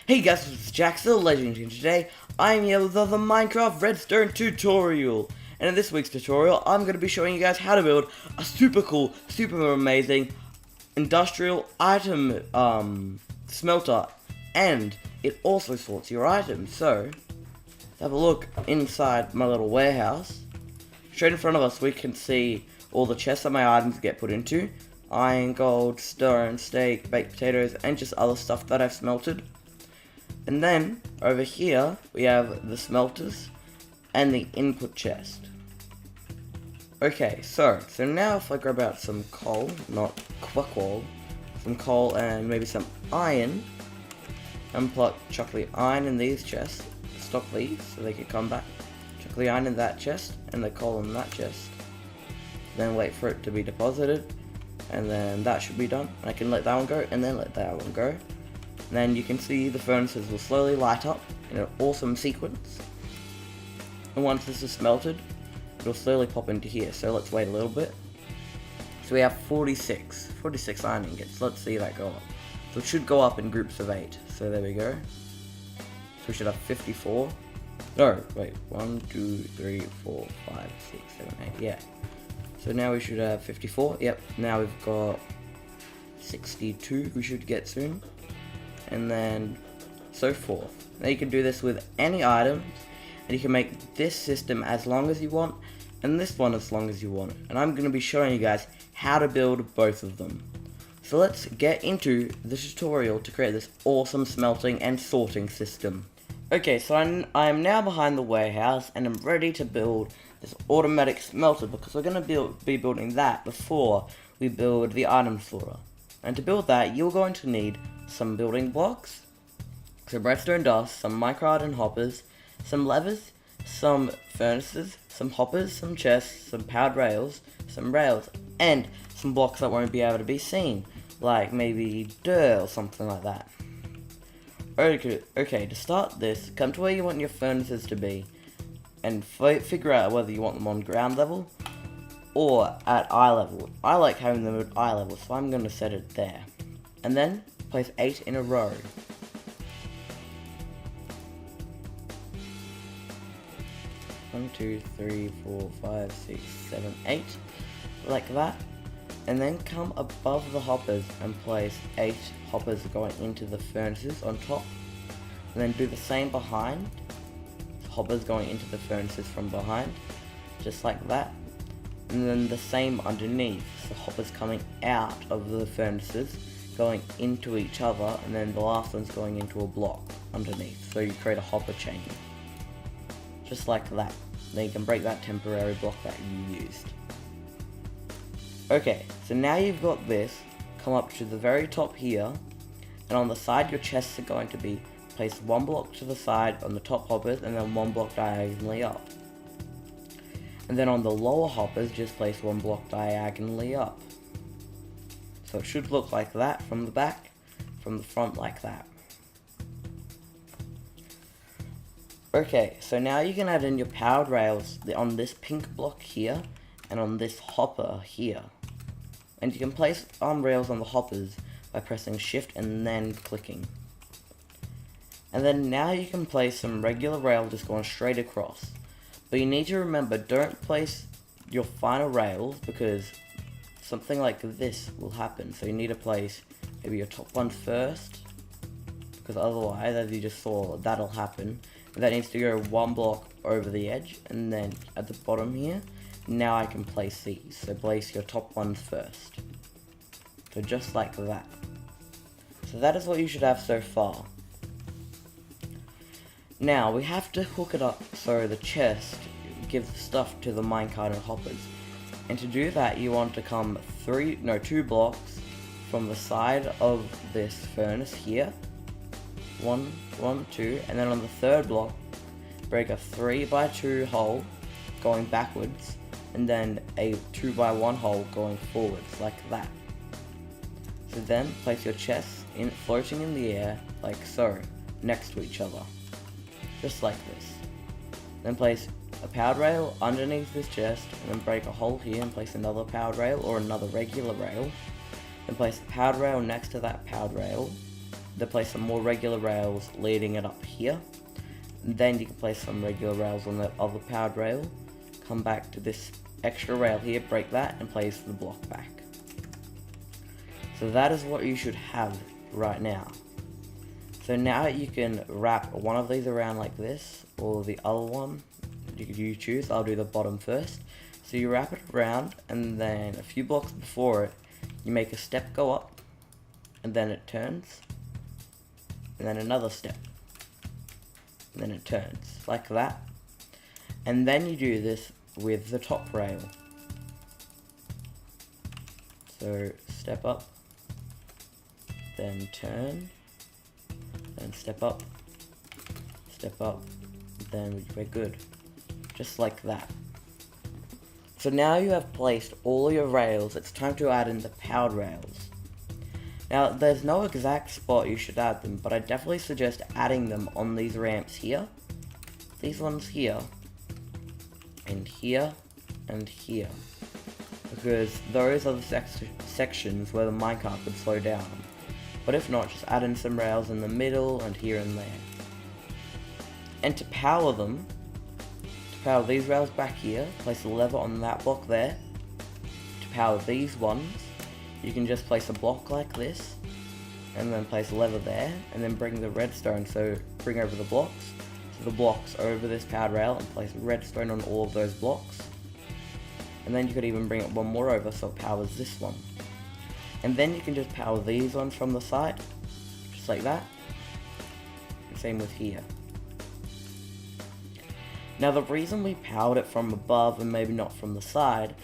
Hey guys, it's jjaaxxthelegend, and today I'm here with the Minecraft Redstone tutorial. And in this week's tutorial, I'm going to be showing you guys how to build a super cool, super amazing industrial item smelter. And it also sorts your items. So, let's have a look inside my little warehouse. Straight in front of us, we can see all the chests that my items get put into. Iron, gold, stone, steak, baked potatoes, and just other stuff that I've smelted. And then, over here, we have the smelters and the input chest. Okay, so now if I grab out some coal, not quackwool, some coal and maybe some iron, and chuck the iron in these chests, stop these so they can come back, chuck the iron in that chest, and the coal in that chest, then wait for it to be deposited, and then that should be done. And I can let that one go, and then let that one go. And then you can see the furnaces will slowly light up in an awesome sequence. And once this is smelted, it'll slowly pop into here. So let's wait a little bit. So we have 46 iron ingots. Let's see that go up. So it should go up in groups of 8. So there we go. So we should have 54. No, wait. 1, 2, 3, 4, 5, 6, 7, 8. Yeah. So now we should have 54. Yep. Now we've got 62 we should get soon. And then so forth. Now you can do this with any items, and you can make this system as long as you want, and this one as long as you want. And I'm going to be showing you guys how to build both of them. So let's get into the tutorial to create this awesome smelting and sorting system. Okay, so I am now behind the warehouse, and I'm ready to build this automatic smelter, because we're going to be building that before we build the item sorter. And to build that, you're going to need some building blocks, some redstone dust, some micro iron hoppers, some levers, some furnaces, some hoppers, some chests, some powered rails, some rails, and some blocks that won't be able to be seen, like maybe dirt or something like that. Okay, to start this, come to where you want your furnaces to be, and figure out whether you want them on ground level or at eye level. I like having them at eye level, so I'm going to set it there. And then place 8 in a row. One, 2, 3, 4, 5, 6, 7, 8, like that. And then come above the hoppers and place 8 hoppers going into the furnaces on top. And then do the same behind. Hoppers going into the furnaces from behind, just like that. And then the same underneath, so hoppers coming out of the furnaces, going into each other, and then the last one's going into a block underneath, so you create a hopper chain. Just like that. Then you can break that temporary block that you used. Okay, so now you've got this, come up to the very top here, and on the side your chests are going to be placed 1 block to the side on the top hoppers, and then 1 block diagonally up. And then on the lower hoppers, just place 1 block diagonally up. So it should look like that from the back, from the front like that. Okay, so now you can add in your powered rails on this pink block here, and on this hopper here. And you can place rails on the hoppers by pressing shift and then clicking. And then now you can place some regular rail just going straight across. But you need to remember, don't place your final rails, because something like this will happen. So you need to place maybe your top one first, because otherwise, as you just saw, that'll happen. And that needs to go 1 block over the edge, and then at the bottom here, now I can place these. So place your top ones first. So just like that. So that is what you should have so far. Now we have to hook it up so the chest gives stuff to the minecart and hoppers. And to do that, you want to come 2 blocks from the side of this furnace here. 1, 2, and then on the 3rd block, break a 3x2 hole going backwards, and then a 2x1 hole going forwards, like that. So then place your chests floating in the air, like so, next to each other. Just like this. Then place a powered rail underneath this chest, and then break a hole here and place another powered rail or another regular rail. Then place a powered rail next to that powered rail, then place some more regular rails leading it up here. And then you can place some regular rails on that other powered rail. Come back to this extra rail here, break that, and place the block back. So that is what you should have right now. So now you can wrap one of these around like this, or the other one. You choose. I'll do the bottom first. So you wrap it around, and then a few blocks before it, you make a step go up, and then it turns, and then another step, and then it turns, like that. And then you do this with the top rail. So step up, then turn, then step up, then we're good. Just like that. So now you have placed all your rails, it's time to add in the powered rails. Now there's no exact spot you should add them, but I definitely suggest adding them on these ramps here, these ones here, and here, and here. Because those are the sections where the minecart could slow down. But if not, just add in some rails in the middle and here and there. And to power them, power these rails back here, place a lever on that block there. To power these ones, you can just place a block like this, and then place a lever there, and then bring the redstone, so bring over the blocks, so the blocks over this powered rail, and place redstone on all of those blocks. And then you could even bring it one more over so it powers this one. And then you can just power these ones from the side, just like that. And same with here. Now the reason we powered it from above and maybe not from the side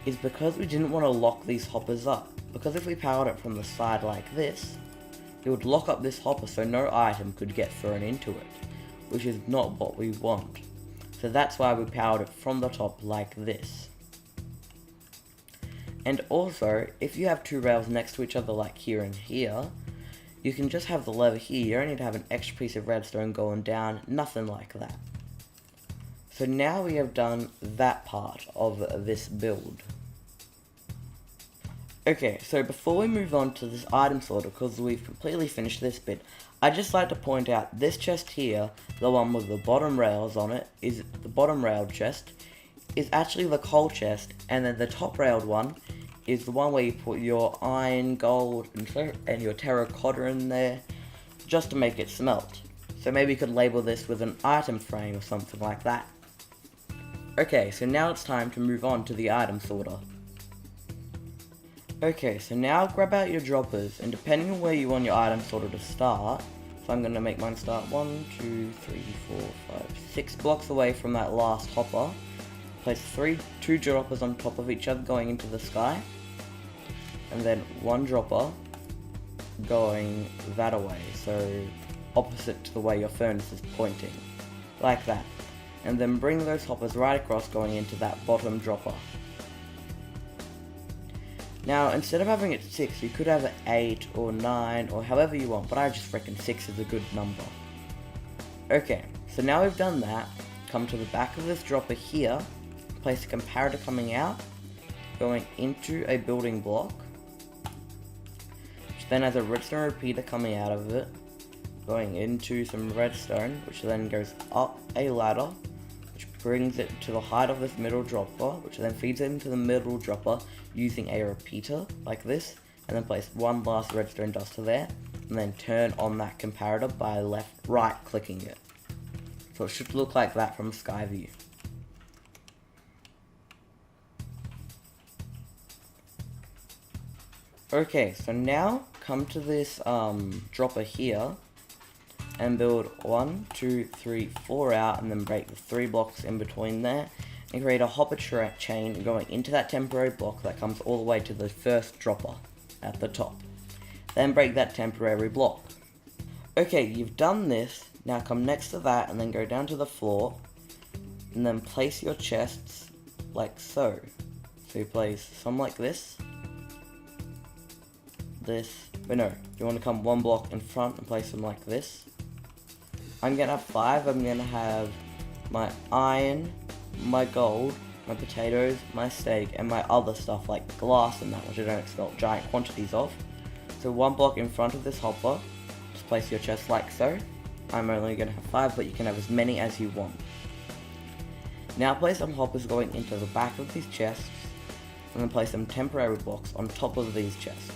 is because we didn't want to lock these hoppers up. Because if we powered it from the side like this, it would lock up this hopper so no item could get thrown into it, which is not what we want. So that's why we powered it from the top like this. And also, if you have two rails next to each other like here and here, you can just have the lever here. You don't need to have an extra piece of redstone going down, nothing like that. So now we have done that part of this build. Okay, so before we move on to this item sorter, because we've completely finished this bit, I'd just like to point out this chest here, the one with the bottom rails on it, is the bottom railed chest, is actually the coal chest, and then the top railed one is the one where you put your iron, gold, and your terracotta in there, just to make it smelt. So maybe you could label this with an item frame or something like that. Okay, so now it's time to move on to the item sorter. Okay, so now grab out your droppers, and depending on where you want your item sorter to start, so I'm going to make mine start 1, 2, 3, 4, 5, 6 blocks away from that last hopper. Place two droppers on top of each other going into the sky, and then one dropper going that away, so opposite to the way your furnace is pointing, like that. And then bring those hoppers right across going into that bottom dropper. Now, instead of having it 6, you could have it 8 or 9 or however you want, but I just reckon 6 is a good number. Okay, so now we've done that, come to the back of this dropper here, place a comparator coming out, going into a building block, which then has a redstone repeater coming out of it, going into some redstone, which then goes up a ladder, which brings it to the height of this middle dropper, which then feeds it into the middle dropper using a repeater like this, and then place one last redstone duster there, and then turn on that comparator by right clicking it. So it should look like that from sky view. Okay, so now come to this dropper here and build 1, 2, 3, 4 out, and then break the 3 blocks in between there and create a hopper chain going into that temporary block that comes all the way to the first dropper at the top. Then break that temporary block. Okay, you've done this. Now come next to that and then go down to the floor and then place your chests like so. So you place some like this, but no, you want to come one block in front and place them like this. I'm gonna have 5. I'm gonna have my iron, my gold, my potatoes, my steak, and my other stuff like glass and that, which I don't expect giant quantities of. So one block in front of this hopper, just just place your chest like so. I'm only going to have 5, but you can have as many as you want. Now place some hoppers going into the back of these chests, and then place some temporary blocks on top of these chests.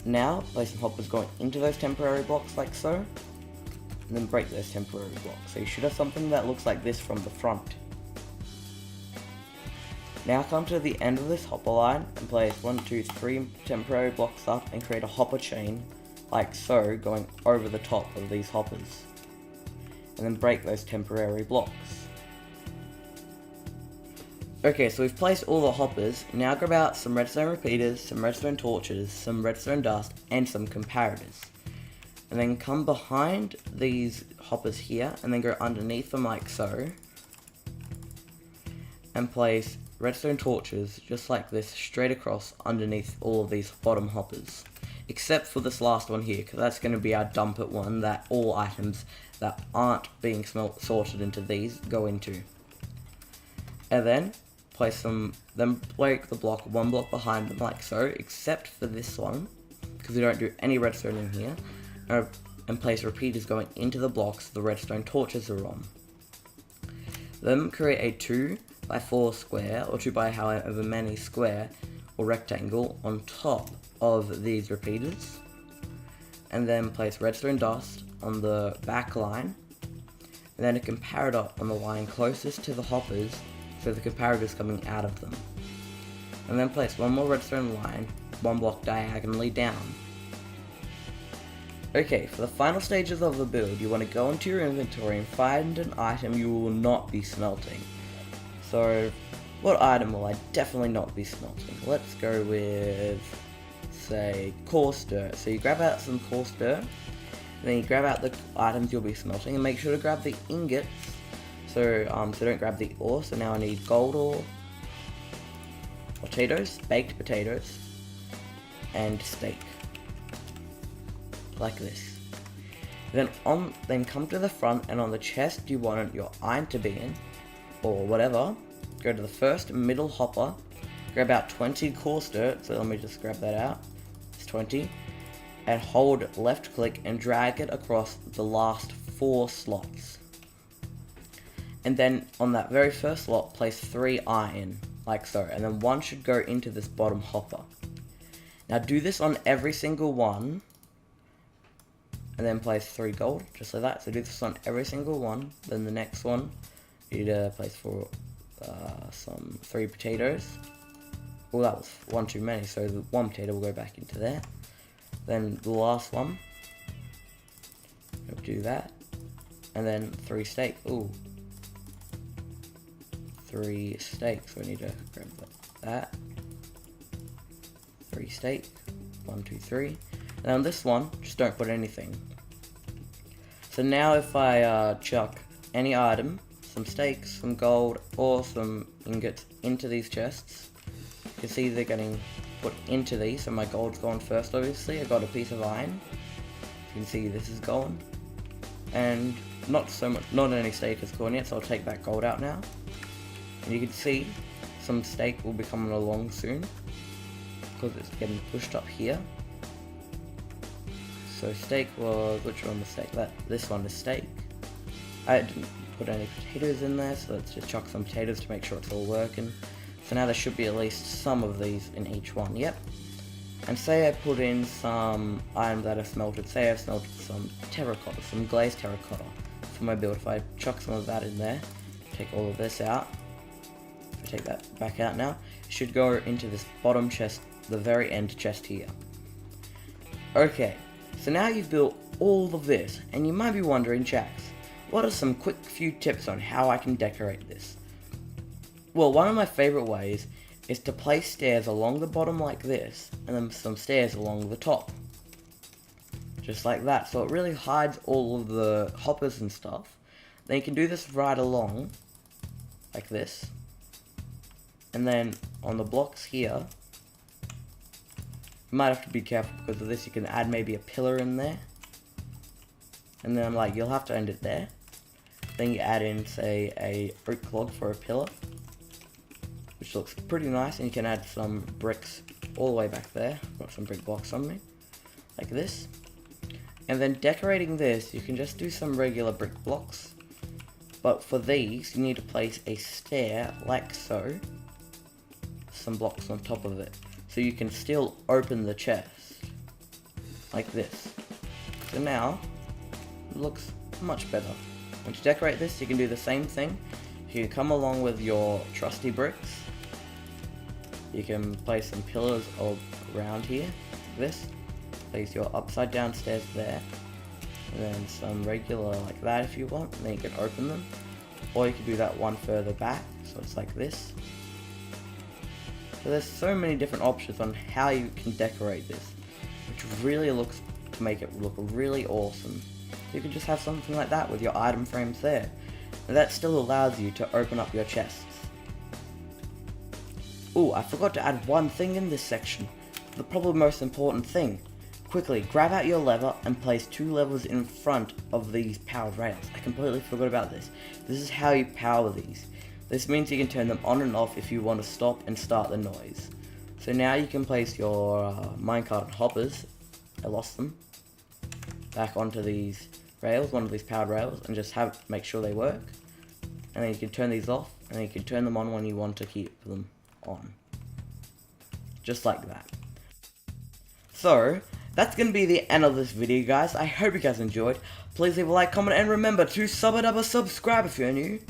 Now place some hoppers going into those temporary blocks like so, and then break those temporary blocks. So you should have something that looks like this from the front. Now come to the end of this hopper line and place 1, 2, 3 temporary blocks up and create a hopper chain like so, going over the top of these hoppers. And then break those temporary blocks. Okay, so we've placed all the hoppers. Now grab out some redstone repeaters, some redstone torches, some redstone dust, and some comparators. And then come behind these hoppers here, and then go underneath them like so. And place redstone torches, just like this, straight across underneath all of these bottom hoppers. Except for this last one here, because that's going to be our dump it one that all items that aren't being sorted into these go into. And then place some, then break the block 1 block behind them like so, except for this one, because we don't do any redstone in here, and place repeaters going into the blocks the redstone torches are on. Then create a 2 by 4 square, or 2 by however many square, or rectangle on top of these repeaters, and then place redstone dust on the back line, and then a comparator on the line closest to the hoppers, so the comparator is coming out of them. And then place 1 more redstone line, 1 block diagonally down. Okay, for the final stages of the build, you want to go into your inventory and find an item you will not be smelting. So, what item will I definitely not be smelting? Let's go with, say, coarse dirt. So you grab out some coarse dirt, and then you grab out the items you'll be smelting, and make sure to grab the ingots. So don't grab the ore. So now I need gold ore, potatoes, baked potatoes, and steak, like this. Then come to the front, and on the chest you want your iron to be in, or whatever. Go to the first middle hopper, grab out 20 coarse dirt, so let me just grab that out, it's 20, and hold left click and drag it across the last 4 slots. And then on that very first slot, place 3 iron, like so, and then 1 should go into this bottom hopper. Now do this on every single one, and then place 3 gold, just like that. So do this on every single one, then the next one, you need to place 3 potatoes. Well, that was 1 too many, so the 1 potato will go back into there. Then the last one, we'll do that, and then 3 steak. Ooh, 3 steaks. So I need to grab that. 3 steak. 1, 2, 3. And on this one, just don't put anything. So now if I chuck any item, some steaks, some gold, or some ingots into these chests, you can see they're getting put into these. So my gold's gone first, obviously. I got a piece of iron. You can see this is gone, and not any steak has gone yet. So I'll take that gold out now, and you can see some steak will be coming along soon because it's getting pushed up here. So steak was, which one was steak? This one is steak. I didn't put any potatoes in there, so let's just chuck some potatoes to make sure it's all working. So now there should be at least some of these in each one, yep. And say I put in some items that are smelted. Say I've smelted some terracotta, some glazed terracotta for my build. If I chuck some of that in there, take all of this out, if I take that back out now, it should go into this bottom chest, the very end chest here. Okay, so now you've built all of this, and you might be wondering, Jax, what are some quick few tips on how I can decorate this? Well, one of my favorite ways is to place stairs along the bottom like this, and then some stairs along the top. Just like that, so it really hides all of the hoppers and stuff. Then you can do this right along, like this. And then on the blocks here, you might have to be careful because of this. You can add maybe a pillar in there. And then you'll have to end it there. Then you add in, say, a oak log for a pillar, which looks pretty nice, and you can add some bricks all the way back there. Got some brick blocks on me. like this. And then decorating this, you can just do some regular brick blocks. But for these, you need to place a stair like so. Some blocks on top of it. So you can still open the chest. Like this. So now, it looks much better. Once you decorate this, you can do the same thing. You can come along with your trusty bricks. You can place some pillars around here, like this. Place your upside down stairs there. And then some regular like that if you want, and then you can open them. Or you can do that one further back, so it's like this. So there's so many different options on how you can decorate this, which really looks to make it look really awesome. You can just have something like that with your item frames there. And that still allows you to open up your chests. Ooh, I forgot to add one thing in this section. The probably most important thing. Quickly, grab out your lever and place 2 levers in front of these powered rails. I completely forgot about this. This is how you power these. This means you can turn them on and off if you want to stop and start the noise. So now you can place your minecart hoppers, I lost them, back onto these rails, one of these powered rails, and just make sure they work. And then you can turn these off, and then you can turn them on when you want to keep them on. Just like that. So, that's going to be the end of this video, guys. I hope you guys enjoyed. Please leave a like, comment, and remember to subscribe if you're new.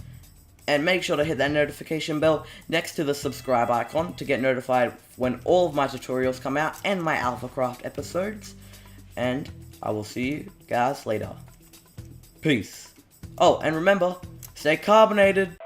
And make sure to hit that notification bell next to the subscribe icon to get notified when all of my tutorials come out and my AlphaCraft episodes. And I will see you guys later. Peace. Oh, and remember, stay carbonated.